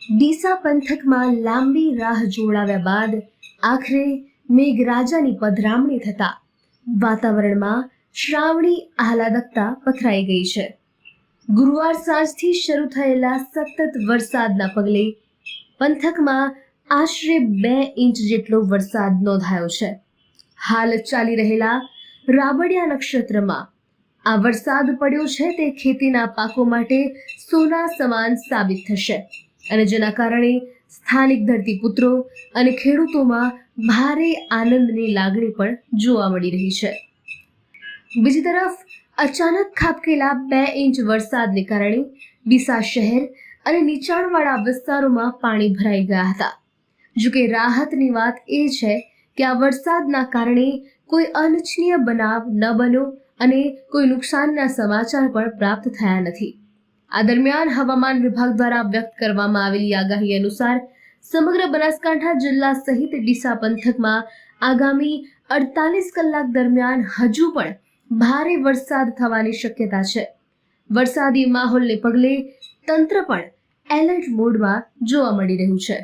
ડીસા પંથકમાં લાંબી રાહ જોડાવ્યા બાદ આખરે મેઘરાજાની પધરામણી થતા વાતાવરણમાં શ્રાવણી આહલાદકતા પથરાઈ ગઈ છે. ગુરુવાર સાંજથી શરૂ થયેલા સતત વરસાદના પગલે પંથકમાં આશરે 2 ઇંચ જેટલો વરસાદ નોંધાયો છે. હાલ ચાલી રહેલા રાબડિયા નક્ષત્રમાં આ વરસાદ પડ્યો છે તે ખેતીના પાકો માટે સોના સમાન સાબિત થશે અને જેના કારણે સ્થાનિક ધરતીપુત્રો અને ખેડૂતોમાં ભારે આનંદની લાગણી પણ જોવા મળી રહી છે. બીજી તરફ અચાનક ખાબકેલા 2 ઇંચ વરસાદને કારણે ડીસા શહેર અને નીચાણવાળા વિસ્તારોમાં પાણી ભરાઈ ગયા હતા. જોકે રાહતની વાત એ છે કે આ વરસાદના કારણે કોઈ અનિચ્છનીય બનાવ ન બન્યો અને કોઈ નુકસાનના સમાચાર પણ પ્રાપ્ત થયા નથી. આ દરમિયાન હવામાન વિભાગ દ્વારા વ્યક્ત કરવામાં આવેલી આગાહી અનુસાર સમગ્ર બનાસકાંઠા જિલ્લા સહિત ડીસા પંથકમાં આગામી 48 કલાક દરમિયાન હજુ પણ ભારે વરસાદ થવાની શક્યતા છે. વરસાદી માહોલને પગલે તંત્ર પણ એલર્ટ મોડમાં જોવા મળી રહ્યું છે.